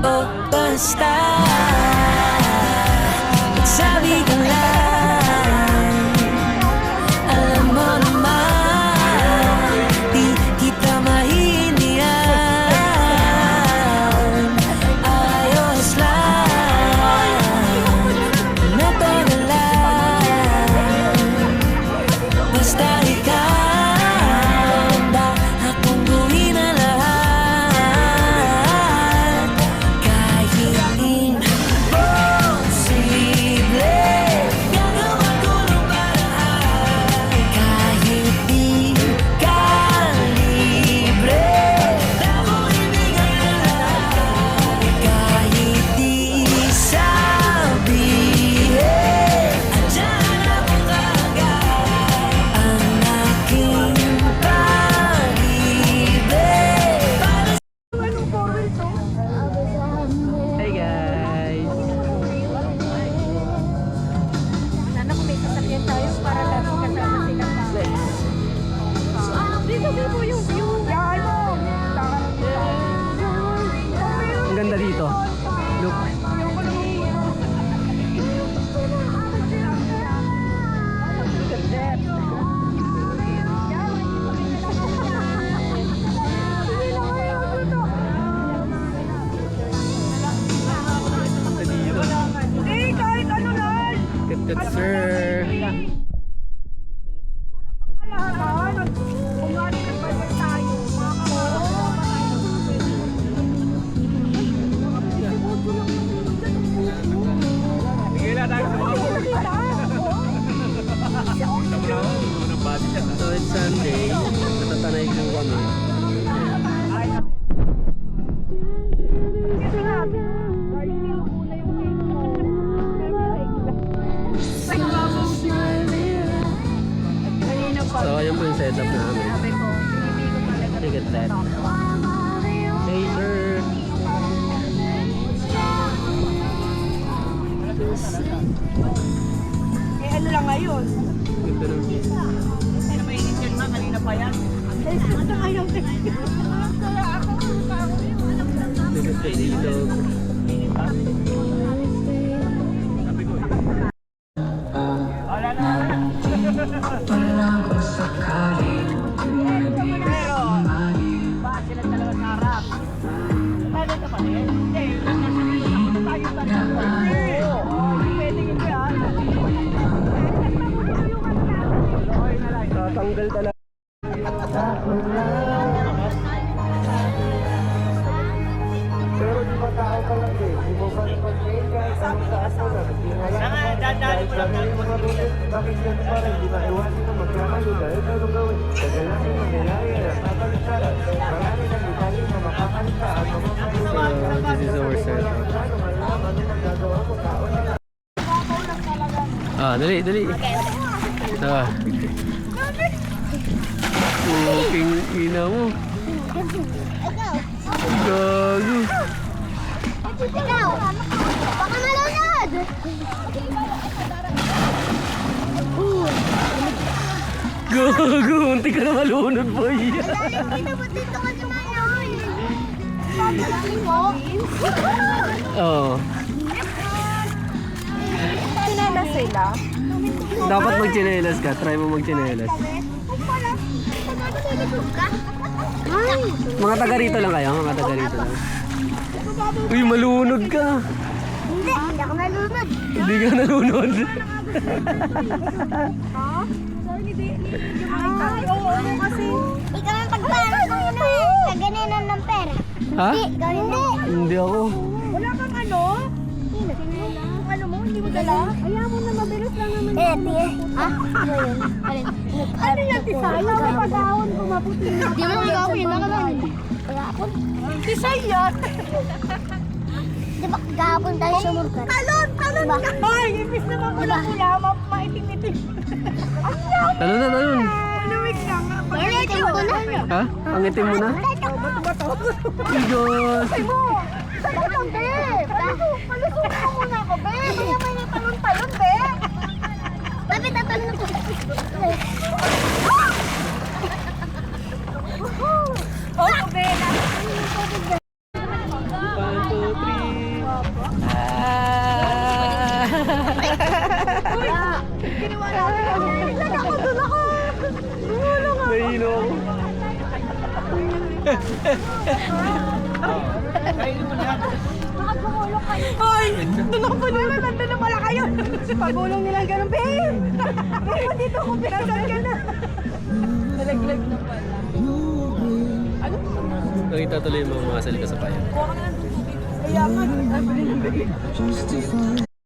o basta sabi ka lang. Alam mo naman di kita maintindihan. Ayos lang natagalan. Basta ikaw handa akong gawin na lahat. Kahit imposible gagawa ko ng paraan. Kahit di ka libre akong ibigay na lahat. Kahit di sabihin andyan ako kaagad. Ang aking pag-ibig para Hey guys! Sana kung may sasakyan tayo para lagi kasama sila pa. Dito mo yung view. Yan mo. Ang ganda dito. Look. Eh, kahit ano lang. Good sir. Kailangan. Umari na pa rin tayo. So it's Sunday. Natatanay ko kami. Kasi nga, kahit hindi mo una yung game mo. Kanina pa. So ayun po yung setup namin. Sabi ko, hindi ko talaga. Look at that. Hey sir. Eh, ano lang ngayon? Ganda ng view. Ano may initial na? Kanina pa yan. Eh, ano ayaw din? Kaya ako, Look at the ilog. bakit sila dalawa sa harap? Pwede ka pa rin? Hindi, tayo pa rin. Oo, pwede yun yan. Tatanggal talaga. Pero di ba tao ka lang din? Di mo ba nag-complain kahit anong saan mo na? Saka, dadali mo lang yan. Bakit yan pa rin? Di ba iwasin mo magkamali dahil ano gawin? Kagalasin mo, kailangan na papalitan. Marami na detalye na makakalitan at mamamalit. So this is our setup. Ah, dali, dali. Ah. King ina mo. Gago. Ikaw! Baka malunod! Gago, munti ka na malunod, boy. Dahil pinabot dito ka sa manon! Sabi mo? Oo. Sinala sila. Dapat magchinelas ka. Try mo magchinelas. Ay! Mga taga rito lang kayo. Mga taga rito lang. Uy, malunod ka. Hindi ako nalunod. Hindi ka nalunod. Ay, oo kasi. Ikaw ang pagpano ng ino eh. Kaganinan ng pera. Ha? Hindi, ikaw hindi. Hindi ako. Wala kang ano? Yung ano mo, hindi mo dala? Ayaw mo na mabilis lang naman. Tiye. Ah? Ano yun? Alin? Ano yan, Tisay? Ayaw mo pag-awan ko mabuti na. Di mo nagawin yun. Nakaman. Kahapon. Tisay yan! Di ba kahapon tayo sumurkan? Talon! Talon Diba? ka! Ay, ibis naman pula-pula, maitim-itim. Ang yaw! Talon na, talon. Lumig na nga. Ulitin ko na. Ha? Pangitim mo na? Bato-bato. Diyos. Ay mo! Saan ka, babe? Palusok ka muna ako, be! Kaya may natalon-talon, be! Babe, tatanong ko. Oh, be! 1, 2, 3. Ginawa natin. Ako doon ako. Nahihilo ako. Ay, doon ako pa naman. Nandun na pala kayo. Pagulong nilang ganun, babe. Babe, dito ako pinasal ka na. Nalaglag na pala. Nakita tuloy yung mga salika sa payan. Kaya nga.